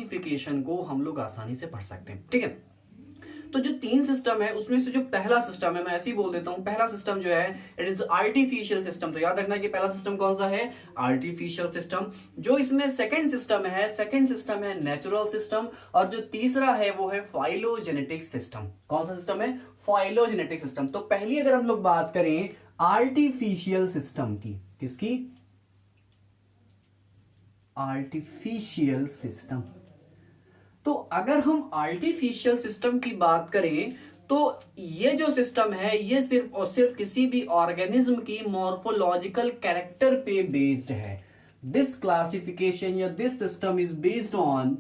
Classification को हम लोग आसानी से पढ़ सकते हैं। ठीक है, तो जो 3 सिस्टम है उसमें से जो पहला सिस्टम है, मैं ऐसे ही बोल देता हूं, पहला सिस्टम जो है इट इज आर्टिफिशियल सिस्टम। तो याद रखना कि पहला सिस्टम कौन सा है, आर्टिफिशियल सिस्टम। जो इसमें सेकंड सिस्टम है नेचुरल सिस्टम, और जो तीसरा है वो है फाइलोजेनेटिक सिस्टम। कौन सा सिस्टम है, फाइलोजेनेटिक सिस्टम। तो पहली अगर हम लोग बात करें आर्टिफिशियल सिस्टम की, किसकी, आर्टिफिशियल सिस्टम। तो अगर हम आर्टिफिशियल सिस्टम की बात करें तो ये जो सिस्टम है ये सिर्फ और सिर्फ किसी भी ऑर्गेनिज्म की मॉर्फोलॉजिकल कैरेक्टर पे बेस्ड है। दिस क्लासिफिकेशन या this system is based on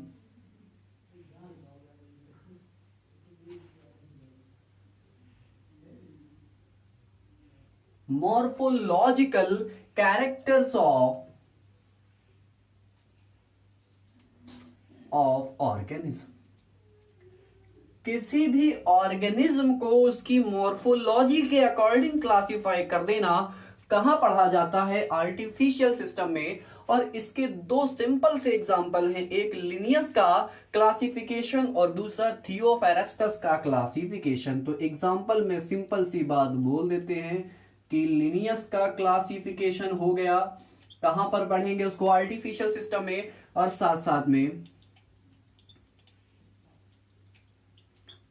morphological characters of organism। किसी भी ऑर्गेनिज्म को उसकी मॉर्फोलॉजी के अकॉर्डिंग क्लासिफाई कर देना कहां पढ़ा जाता है, आर्टिफिशियल सिस्टम में। और इसके दो सिंपल से एग्जांपल हैं, एक लिनियस का क्लासिफिकेशन और दूसरा थियोफेरेस्टस का क्लासिफिकेशन। तो एग्जांपल में सिंपल सी बात बोल देते हैं कि लिनियस का क्लासिफिकेशन हो गया, कहां पर पढ़ेंगे उसको, आर्टिफिशियल सिस्टम में, और साथ साथ में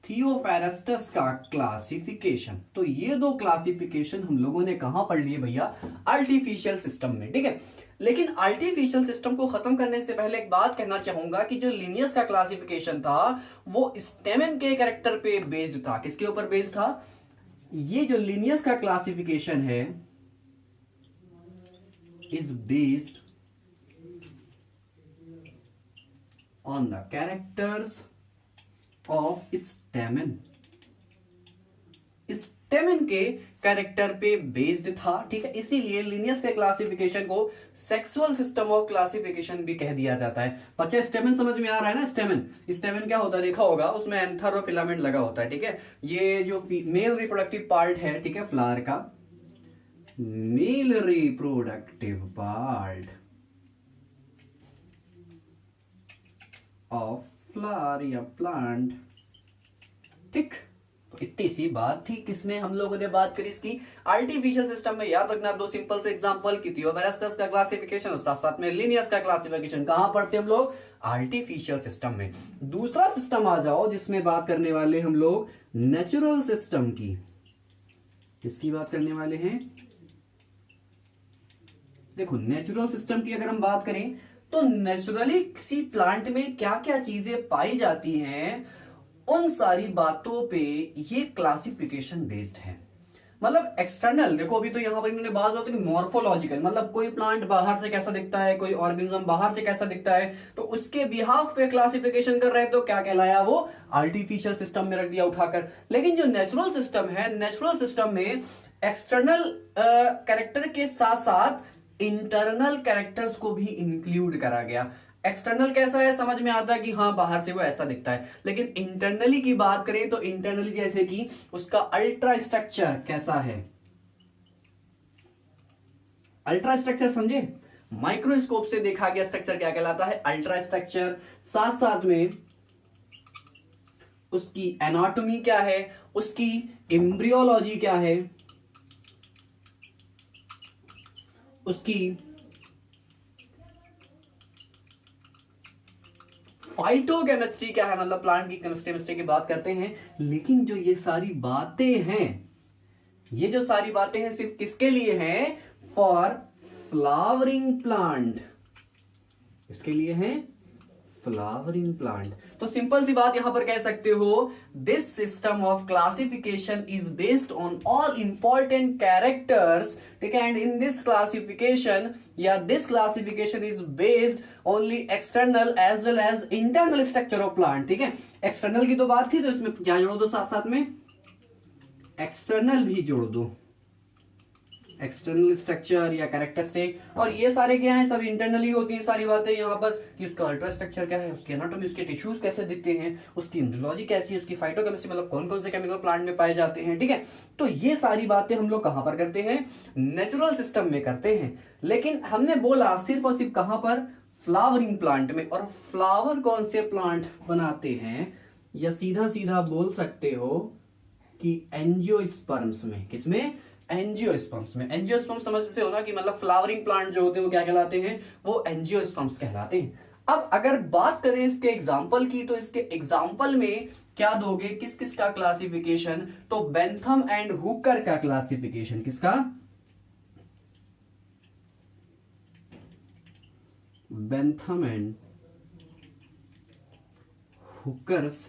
थियोफेरेस्टस का क्लासिफिकेशन। तो ये दो क्लासिफिकेशन हम लोगों ने कहां पढ़ लिए भैया, आर्टिफिशियल सिस्टम में। ठीक है, लेकिन आर्टिफिशियल सिस्टम को खत्म करने से पहले एक बात कहना चाहूंगा कि जो लिनियस का क्लासिफिकेशन था वो स्टेमेन के कैरेक्टर पे बेस्ड था। किसके ऊपर बेस्ड था, ये जो लिनियस का क्लासिफिकेशन है is based on the characters of stamen. Stamen के कैरेक्टर पे बेस्ड था। ठीक है, इसीलिए लिनियस के क्लासिफिकेशन को सेक्सुअल सिस्टम ऑफ क्लासिफिकेशन भी कह दिया जाता है। बच्चे स्टेमेन समझ में आ रहा है ना, स्टेमेन क्या होता है, देखा होगा, उसमें एंथर और फिलामेंट लगा होता है। ठीक है, ये जो मेल रिप्रोडक्टिव पार्ट है, ठीक है, फ्लावर का male reproductive part of flower या प्लांट। ठीक, तो इतनी सी बात थी किसमें हम लोगों ने बात करी इसकी, आर्टिफिशियल सिस्टम में। याद रखना दो सिंपल से एग्जांपल की, थियोफेरेस्टस का क्लासिफिकेशन और साथ साथ में लिनियस का क्लासिफिकेशन। कहां पढ़ते हम लोग, आर्टिफिशियल सिस्टम में। दूसरा सिस्टम आ जाओ जिसमें बात करने वाले हम लोग नेचुरल सिस्टम की। किसकी बात करने वाले हैं, देखो नेचुरल सिस्टम की अगर हम बात करें तो नेचुरली किसी प्लांट में क्या क्या चीजें पाई जाती हैं, उन सारी बातों पे ये क्लासिफिकेशन बेस्ड है। मतलब एक्सटर्नल, देखो अभी तो यहां पर इन्होंने बात होती है मॉर्फोलॉजिकल, मतलब कोई प्लांट बाहर से कैसा दिखता है, कोई ऑर्गेनिज्म बाहर से कैसा दिखता है, तो उसके बिहाफ पे क्लासिफिकेशन कर रहे हैं, तो क्या कहलाया वो, आर्टिफिशियल सिस्टम में रख दिया उठाकर। लेकिन जो नेचुरल सिस्टम है, नेचुरल सिस्टम में एक्सटर्नल कैरेक्टर के साथ साथ इंटरनल कैरेक्टर्स को भी इंक्लूड करा गया। एक्सटर्नल कैसा है, समझ में आता है कि हाँ बाहर से वो ऐसा दिखता है, लेकिन इंटरनली की बात करें तो इंटरनली जैसे कि उसका अल्ट्रा स्ट्रक्चर कैसा है, अल्ट्रा स्ट्रक्चर समझे, माइक्रोस्कोप से देखा गया स्ट्रक्चर क्या कहलाता है, अल्ट्रा स्ट्रक्चर। साथ साथ में उसकी एनाटॉमी क्या है, उसकी एम्ब्रियोलॉजी क्या है, उसकी फाइटोकेमिस्ट्री क्या है, मतलब प्लांट की केमिस्ट्री की बात करते हैं। लेकिन जो ये सारी बातें हैं, ये जो सारी बातें हैं सिर्फ किसके लिए हैं, फॉर फ्लावरिंग प्लांट। इसके लिए हैं फ्लावरिंग प्लांट। तो सिंपल सी बात यहां पर कह सकते हो, this system of classification is based on all important characters. ठीक है, एंड इन दिस क्लासिफिकेशन या this classification is based only external as well as internal structure of plant. ठीक है, एक्सटर्नल की तो बात थी, तो इसमें क्या जोड़ दो, साथ साथ में एक्सटर्नल भी जोड़ दो, एक्सटर्नल स्ट्रक्चर या कैरेक्टरिस्टिक। और ये सारे क्या है, सब इंटरनली होती है सारी बातें यहाँ पर, कि उसका अल्ट्रा स्ट्रक्चर क्या है, उसकी एनाटॉमी, उसके टिश्यूज कैसे दिखते हैं, उसकी एम्ब्रियोलॉजी कैसी है, उसकी फाइटोकेमिस्ट्री, मतलब कौन कौन से केमिकल प्लांट में पाए जाते हैं। ठीक है, तो ये सारी बातें हम लोग कहां पर करते हैं, नेचुरल सिस्टम में करते हैं। लेकिन हमने बोला सिर्फ और सिर्फ कहां पर, फ्लावरिंग प्लांट में। और फ्लावर कौन से प्लांट बनाते हैं, या सीधा सीधा बोल सकते हो कि एंजियोस्पर्म्स में। किसमें? एंजियोस्पर्म्स में। एंजियोस्पर्म्स समझते हो ना कि मतलब फ्लावरिंग प्लांट जो होते हैं वो क्या कहलाते हैं, वो एंजियोस्पर्म्स कहलाते हैं। अब अगर बात करें इसके एग्जाम्पल की, तो इसके एग्जाम्पल में क्या दोगे, किस किस का क्लासिफिकेशन, तो बेंथम एंड हुकर का क्लासिफिकेशन। किसका? Bentham and hookers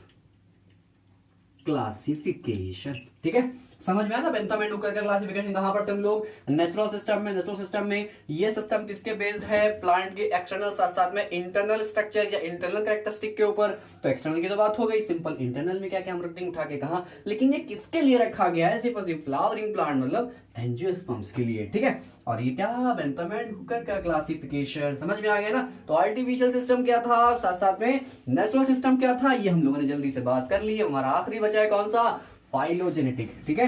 classification. ठीक है, समझ में आया ना? बेंथम एंड हुकर का क्लासिफिकेशन कहां पढ़ते हम लोग? नेचुरल सिस्टम में। नेचुरल सिस्टम में ये सिस्टम किसके बेस्ड है? प्लांट के एक्सटर्नल साथ साथ में इंटरनल स्ट्रक्चर या इंटरनल कैरेक्टरिस्टिक के ऊपर। तो एक्सटर्नल की तो बात हो गई, सिंपल। इंटरनल में क्या क्या हम रखते हैं, उठा के कहा, लेकिन ये किसके लिए रखा गया है? सिर्फ फ्लावरिंग प्लांट मतलब एंजियोस्पर्म्स के लिए। ठीक है, और ये क्या? बेंथम एंड हुकर का क्लासिफिकेशन। समझ में आ गया ना? तो आर्टिफिशियल सिस्टम क्या था, साथ साथ में नेचुरल सिस्टम क्या था, ये हम लोगों ने जल्दी से बात कर ली है। हमारा आखिरी बचा है कौन सा? फाइलोजेनेटिक। ठीक है,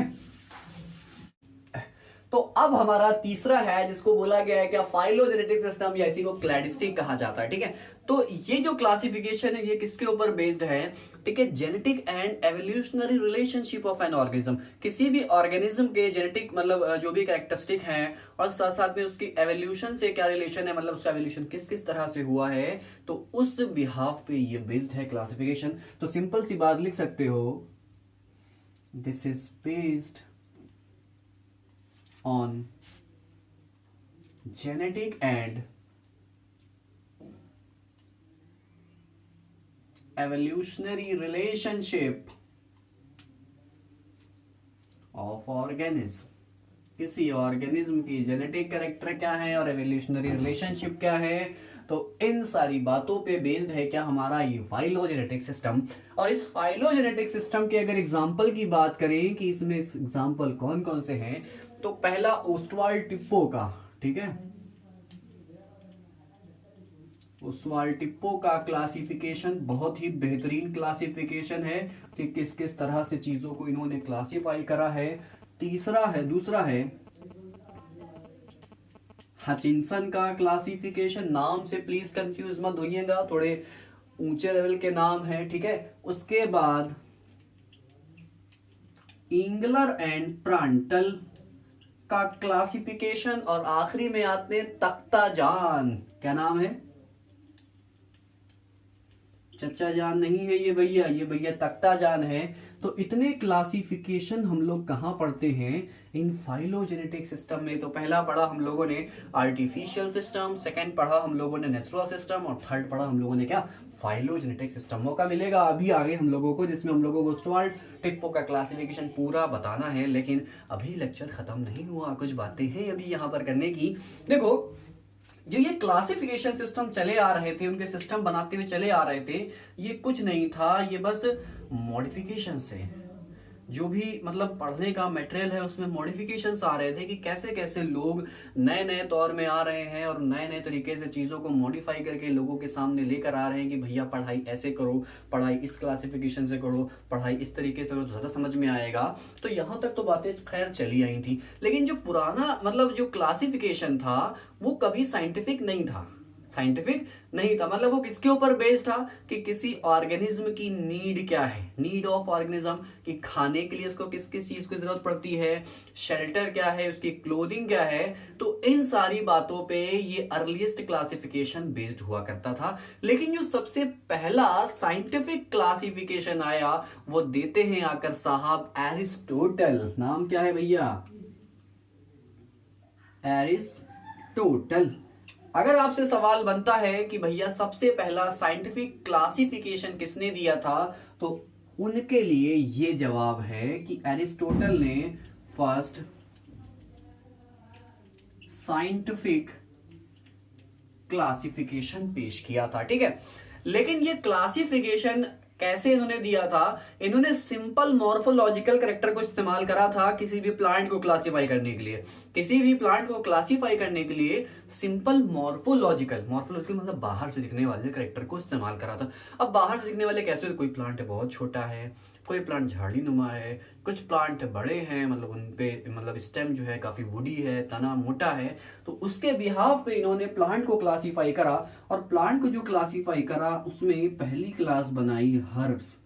तो अब हमारा तीसरा है जिसको बोला गया है क्या? फाइलोजेनेटिक सिस्टम, या इसी को क्लैडिस्टिक कहा जाता है। ठीक है, तो ये जो क्लासिफिकेशन है ये किसके ऊपर बेस्ड है? ठीक है, genetic and evolutionary relationship of an organism. किसी भी ऑर्गेनिज्म के जेनेटिक मतलब जो भी कैरेक्टरिस्टिक हैं, और साथ साथ में उसकी एवोल्यूशन से क्या रिलेशन है, मतलब उसका एवोल्यूशन किस किस तरह से हुआ है, तो उस बिहाफ पे ये बेस्ड है क्लासिफिकेशन। तो सिंपल सी बात लिख सकते हो, this is based on genetic and evolutionary relationship of organism। किसी ऑर्गेनिज्म की जेनेटिक कैरेक्टर क्या है और एवोल्यूशनरी रिलेशनशिप क्या है, तो इन सारी बातों पे बेस्ड है क्या? हमारा ये फाइलोजेनेटिक सिस्टम। और इस फाइलोजेनेटिक सिस्टम के अगर एग्जांपल की बात करें कि इसमें एग्जांपल कौन कौन से हैं, तो पहला ओस्वाल्ड टिप्पो का। ठीक है, ओस्वाल्ड टिप्पो का क्लासिफिकेशन बहुत ही बेहतरीन क्लासिफिकेशन है कि किस किस तरह से चीजों को इन्होंने क्लासिफाई करा है। दूसरा है हचिंसन का क्लासिफिकेशन। नाम से प्लीज कंफ्यूज मत होइएगा, थोड़े ऊंचे लेवल के नाम है। ठीक है, उसके बाद इंगलर एंड प्रांटल का क्लासिफिकेशन, और आखिरी में आते हैं तख्ता जान। क्या नाम है? चच्चा जान नहीं है ये भैया, ये भैया तख्ता जान है। तो इतने क्लासिफिकेशन हम लोग कहां पढ़ते हैं? इन फाइलोजेनेटिक सिस्टम में। तो पहला पढ़ा हम लोगों ने आर्टिफिशियल सिस्टम, सेकंड पढ़ा हम लोगों ने नेचुरल सिस्टम, और थर्ड पढ़ा हम लोगों ने क्या? Phylogenetic system. मौका मिलेगा अभी आगे हम लोगों को जिसमें हम लोगों को ओस्वाल्ड टिप्पो का क्लासिफिकेशन पूरा बताना है, लेकिन अभी लेक्चर खत्म नहीं हुआ, कुछ बातें हैं अभी यहाँ पर करने की। देखो, जो ये क्लासिफिकेशन सिस्टम चले आ रहे थे, उनके सिस्टम बनाते हुए चले आ रहे थे, ये कुछ नहीं था, ये बस मॉडिफिकेशन से जो भी मतलब पढ़ने का मटेरियल है उसमें मॉडिफिकेशंस आ रहे थे कि कैसे कैसे लोग नए नए तौर में आ रहे हैं और नए नए तरीके से चीज़ों को मॉडिफाई करके लोगों के सामने लेकर आ रहे हैं कि भैया पढ़ाई ऐसे करो, पढ़ाई इस क्लासिफिकेशन से करो, पढ़ाई इस तरीके से करो तो ज़्यादा समझ में आएगा। तो यहाँ तक तो बातें खैर चली आई थी, लेकिन जो पुराना मतलब जो क्लासिफिकेशन था वो कभी साइंटिफिक नहीं था। साइंटिफिक नहीं था मतलब वो किसके ऊपर बेस्ड था कि किसी ऑर्गेनिज्म की नीड क्या है, नीड ऑफ ऑर्गेनिज्म, कि खाने के लिए उसको किस किस चीज की जरूरत पड़ती है, शेल्टर क्या है, उसकी क्लोथिंग क्या है। तो इन सारी बातों पे ये अर्लीस्ट क्लासिफिकेशन बेस्ड हुआ करता था। लेकिन जो सबसे पहला साइंटिफिक क्लासिफिकेशन आया वो देते हैं आकर साहब एरिस्टोटल। नाम क्या है भैया? एरिस्टोटल। अगर आपसे सवाल बनता है कि भैया सबसे पहला साइंटिफिक क्लासिफिकेशन किसने दिया था, तो उनके लिए ये जवाब है कि एरिस्टोटल ने फर्स्ट साइंटिफिक क्लासिफिकेशन पेश किया था। ठीक है, लेकिन ये क्लासिफिकेशन कैसे इन्होंने दिया था? इन्होंने सिंपल मॉर्फोलॉजिकल कैरेक्टर को इस्तेमाल करा था किसी भी प्लांट को क्लासिफाई करने के लिए। किसी भी प्लांट को क्लासिफाई करने के लिए सिंपल मॉर्फोलॉजिकल मतलब बाहर से दिखने वाले करेक्टर को इस्तेमाल करा था। अब बाहर से दिखने वाले कैसे, कोई प्लांट बहुत छोटा है, कोई प्लांट झाड़ी नुमा है, कुछ प्लांट बड़े हैं, मतलब उनपे मतलब स्टेम जो है काफी वुडी है, तना मोटा है, तो उसके बिहाफ पे इन्होंने प्लांट को क्लासिफाई करा। और प्लांट को जो क्लासिफाई करा उसमें पहली क्लास बनाई हर्ब्स।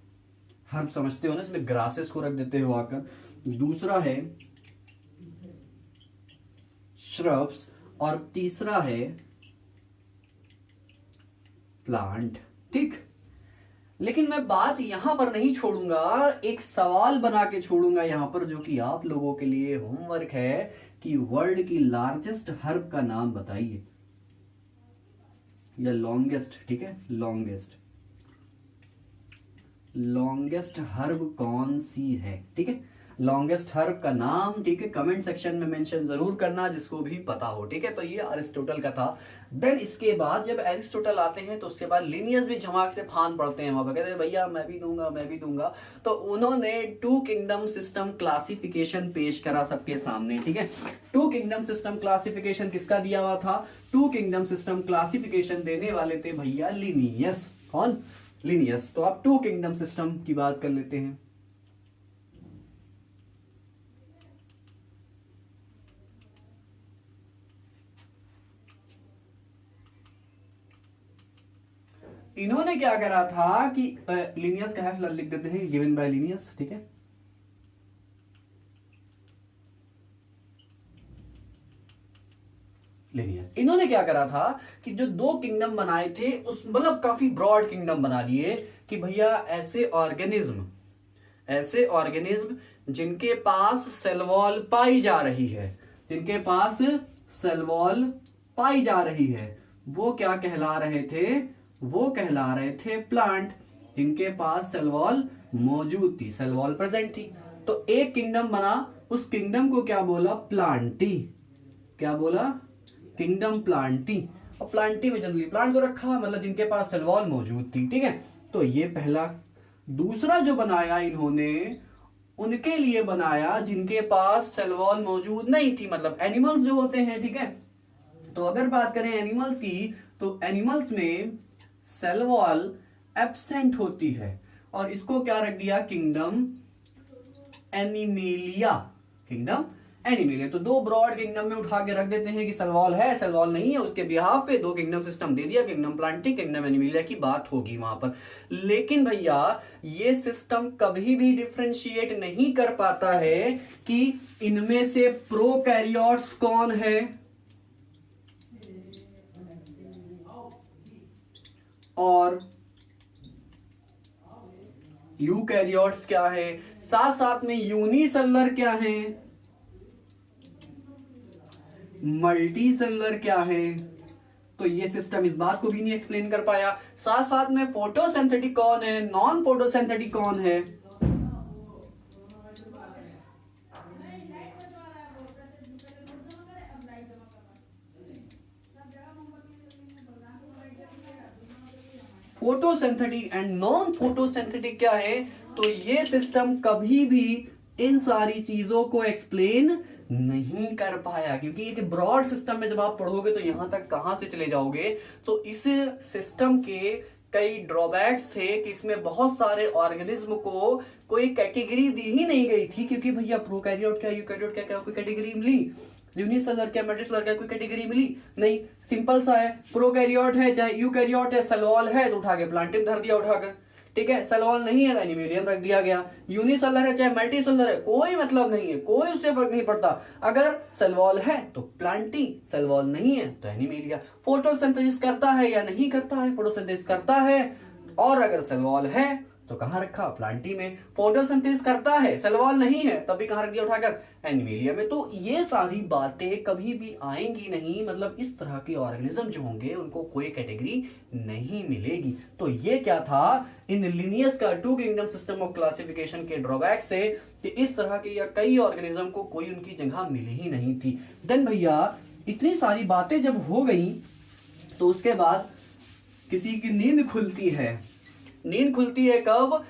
हर्ब समझते हो ना, इसमें ग्रासेस को रख देते हो आकर। दूसरा है श्रब्स और तीसरा है प्लांट। ठीक, लेकिन मैं बात यहां पर नहीं छोड़ूंगा, एक सवाल बना के छोड़ूंगा यहां पर, जो कि आप लोगों के लिए होमवर्क है कि वर्ल्ड की लार्जेस्ट हर्ब का नाम बताइए, या लॉन्गेस्ट। ठीक है, लॉन्गेस्ट हर्ब कौन सी है? ठीक है, लॉन्गेस्ट हर्ब का नाम, ठीक है, कमेंट सेक्शन में मेंशन जरूर करना जिसको भी पता हो। ठीक है, तो ये अरिस्टोटल का था। देन इसके बाद जब एरिस्टोटल आते हैं तो उसके बाद लिनियस भी झमाक से फान पड़ते हैं, वहां पर कहते हैं भैया मैं भी दूंगा। तो उन्होंने टू किंगडम सिस्टम क्लासिफिकेशन पेश करा सबके सामने। ठीक है, टू किंगडम सिस्टम क्लासिफिकेशन किसका दिया हुआ था? टू किंगडम सिस्टम क्लासिफिकेशन देने वाले थे भैया लिनियस। कौन? लिनियस। तो आप टू किंगडम सिस्टम की बात कर लेते हैं। इन्होंने क्या करा था कि लिनियस का है, फिलहाल लिख देते हैं, गिवन बाय लिनियस। ठीक है, लिनियस। इन्होंने क्या करा था कि जो दो किंगडम बनाए थे उस मतलब काफी ब्रॉड किंगडम बना दिए कि भैया ऐसे ऑर्गेनिज्म जिनके पास सेल वॉल पाई जा रही है, जिनके पास सेल वॉल पाई जा रही है, वो क्या कहला रहे थे? वो कहला रहे थे प्लांट। जिनके पास सेल वॉल मौजूद थी, सेल वॉल प्रेजेंट थी। तो एक किंगडम बना, उस किंगडम को क्या बोला? प्लांटी। क्या बोला? Kingdom Plantae. और प्लांटी में जनरली प्लांट को रखा, मतलब जिनके पास सेल वॉल मौजूद थी। ठीक है, तो ये पहला। दूसरा जो बनाया इन्होंने, उनके लिए बनाया जिनके पास सेल वॉल मौजूद नहीं थी, मतलब एनिमल्स जो होते हैं। ठीक है, तो अगर बात करें एनिमल्स की, तो एनिमल्स में सेल वॉल एब्सेंट होती है, और इसको क्या रख दिया? Kingdom animalia. Kingdom animalia. तो दो ब्रॉड किंगडम में उठा के रख देते हैं कि सेल वॉल है, सेल वॉल नहीं है, उसके बिहाफ पे दो किंगडम सिस्टम दे दिया, किंगडम प्लांटी, किंगडम एनिमेलिया की बात होगी वहां पर। लेकिन भैया ये सिस्टम कभी भी डिफरेंशिएट नहीं कर पाता है कि इनमें से प्रोकैरियोट्स कौन है और यूकैरियोट्स क्या है, साथ साथ में यूनिसेलुलर क्या है, मल्टी सेलुलर क्या है। तो ये सिस्टम इस बात को भी नहीं एक्सप्लेन कर पाया। साथ साथ में फोटोसिंथेटिक कौन है, नॉन फोटोसिंथेटिक कौन है। फोटोसिंथेटिक एंड नॉन फोटोसिंथेटिक क्या है। तो ये सिस्टम कभी भी इन सारी चीजों को एक्सप्लेन नहीं कर पाया, क्योंकि एक ब्रॉड सिस्टम में जब आप पढ़ोगे तो यहां तक कहां से चले जाओगे। तो इस सिस्टम के कई ड्रॉबैक्स थे कि इसमें बहुत सारे ऑर्गेनिज्म को कोई कैटेगरी दी ही नहीं गई थी, क्योंकि भैया प्रोकैरियोट क्या, यूकैरियोट क्या, क्या कोई कैटेगरी मिली? यूनिसेलुलर क्या, मल्टीसेलुलर क्या, कोई कैटेगरी मिली? नहीं। सिंपल सा है, प्रोकैरियोट है चाहे यूकैरियोट है, सेल वॉल है तो उठा के प्लांटिम धर दिया उठाकर। ठीक है, सेल वॉल नहीं है एनिमेलियम रख दिया गया। यूनिसेलुलर है चाहे मल्टीसेलुलर है, कोई मतलब नहीं है, कोई उससे फर्क नहीं पड़ता। अगर सेल वॉल है तो प्लांटी, सेल वॉल नहीं है तो एनिमेलिया। फोटोसिंथेसिस करता है या नहीं करता है? फोटोसिंथेसिस करता है। और अगर सेल वॉल है तो कहां रखा? प्लांटी में। फोटोसिंथेसिस करता है, सेल वॉल नहीं है, तब भी कहां रख दिया उठाकर? एनिमेलिया में। तो ये सारी बातें कभी भी आएंगी नहीं, मतलब इस तरह के ऑर्गेनिज्म जो होंगे उनको कोई कैटेगरी नहीं मिलेगी। तो ये क्या था इन लिनियस का two kingdom system of classification के ड्रॉबैक से, कि इस तरह के या कई ऑर्गेनिज्म को कोई उनकी जगह मिली ही नहीं थी। देन भैया इतनी सारी बातें जब हो गई तो उसके बाद किसी की नींद खुलती है। नींद खुलती है कब?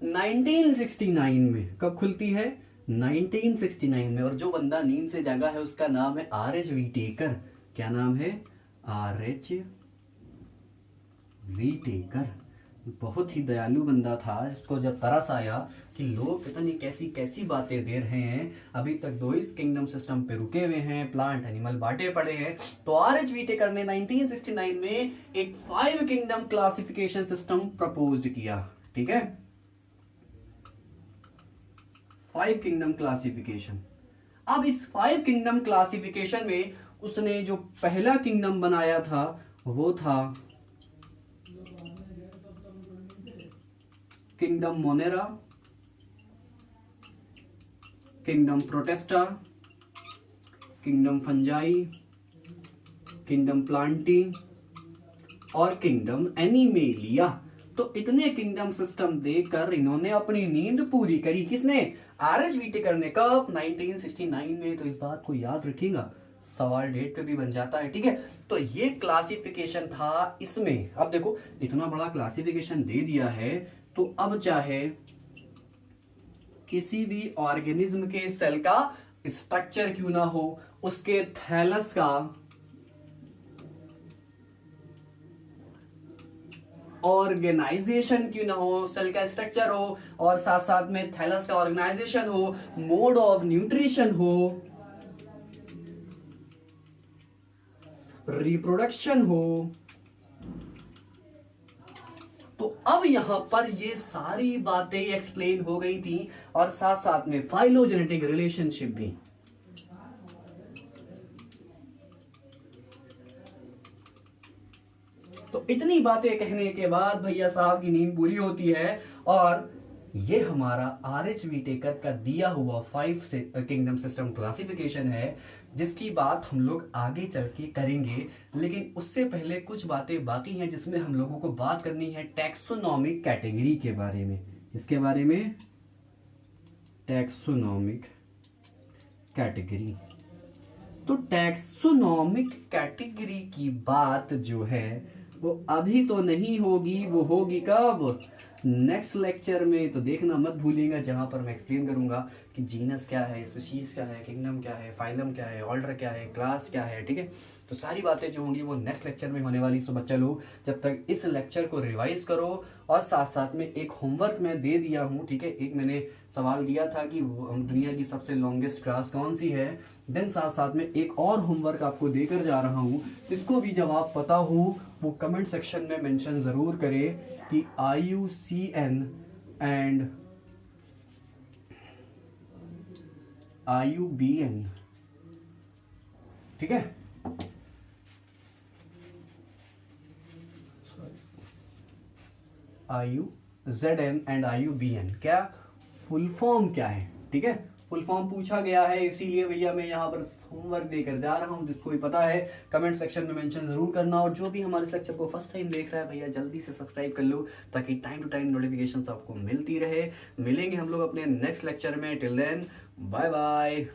1969 में। कब खुलती है? 1969 में। और जो बंदा नींद से जागा है उसका नाम है आर.एच. व्हिटेकर। क्या नाम है? आर.एच. व्हिटेकर। बहुत ही दयालु बंदा था। इसको जब तरस आया कि लोग पता नहीं कैसी कैसी बातें दे रहे हैं, अभी तक दो इस किंगडम सिस्टम पे रुके हुए हैं, प्लांट एनिमल बांटे पड़े हैं, तो आर.एच. व्हिटेकर ने 1969 में एक 5 किंगडम क्लासिफिकेशन सिस्टम प्रपोज्ड किया। ठीक है, 5 किंगडम क्लासिफिकेशन। अब इस 5 किंगडम क्लासिफिकेशन में उसने जो पहला किंगडम बनाया था वो था kingdom Monera, kingdom Protista, kingdom fungi, kingdom Plantae और किंगडम एनिमेलिया। तो इतने किंगडम सिस्टम देखकर इन्होंने अपनी नींद पूरी करी। किसने? आर.एच. व्हिटेकर ने। कब? 1969 में। तो इस बात को याद रखिएगा, सवाल डेट पे भी बन जाता है। ठीक है, तो ये क्लासिफिकेशन था। इसमें अब देखो इतना बड़ा क्लासिफिकेशन दे दिया है, तो अब चाहे किसी भी ऑर्गेनिज्म के सेल का स्ट्रक्चर क्यों ना हो, उसके थैलस का ऑर्गेनाइजेशन क्यों ना हो, सेल का स्ट्रक्चर हो और साथ साथ में थैलस का ऑर्गेनाइजेशन हो, मोड ऑफ न्यूट्रिशन हो, रिप्रोडक्शन हो, तो अब यहां पर ये सारी बातें एक्सप्लेन हो गई थी और साथ साथ में फाइलोजेनेटिक रिलेशनशिप भी। तो इतनी बातें कहने के बाद भैया साहब की नींद पूरी होती है और ये हमारा आर.एच. व्हिटेकर का दिया हुआ 5 किंगडम सिस्टम क्लासिफिकेशन है, जिसकी बात हम लोग आगे चल के करेंगे। लेकिन उससे पहले कुछ बातें बाकी हैं जिसमें हम लोगों को बात करनी है टैक्सोनॉमिक कैटेगरी के बारे में। इसके बारे में टैक्सोनॉमिक कैटेगरी। तो टैक्सोनॉमिक कैटेगरी की बात जो है वो अभी तो नहीं होगी, वो होगी कब? नेक्स्ट लेक्चर में। तो देखना मत भूलिएगा, जहां पर मैं एक्सप्लेन करूंगा कि जीनस क्या है, स्पीशीज क्या है, किंगडम क्या है, फाइलम क्या है, ऑर्डर क्या है, क्लास क्या है। ठीक है, तो सारी बातें जो होंगी वो नेक्स्ट लेक्चर में होने वाली। सो बच्चा लोग जब तक इस लेक्चर को रिवाइज करो और साथ साथ में एक होमवर्क मैं दे दिया हूँ। ठीक है, एक मैंने सवाल दिया था कि दुनिया की सबसे लॉन्गेस्ट क्लास कौन सी है, देन साथ साथ में एक और होमवर्क आपको देकर जा रहा हूँ। इसको भी जब आप पता हो वो कमेंट सेक्शन में मेंशन जरूर करें कि IUCN एंड IUBN। ठीक है, IUZN एंड IUBN क्या फुल फॉर्म क्या है? ठीक है, फुल फॉर्म पूछा गया है, इसीलिए भैया मैं यहाँ पर होमवर्क देकर जा रहा हूँ। जिसको भी पता है कमेंट सेक्शन में मेंशन जरूर करना। और जो भी हमारे इस लेक्चर को फर्स्ट टाइम देख रहा है भैया जल्दी से सब्सक्राइब कर लो, ताकि टाइम टू टाइम नोटिफिकेशन आपको मिलती रहे। मिलेंगे हम लोग अपने नेक्स्ट लेक्चर में। Till then bye bye.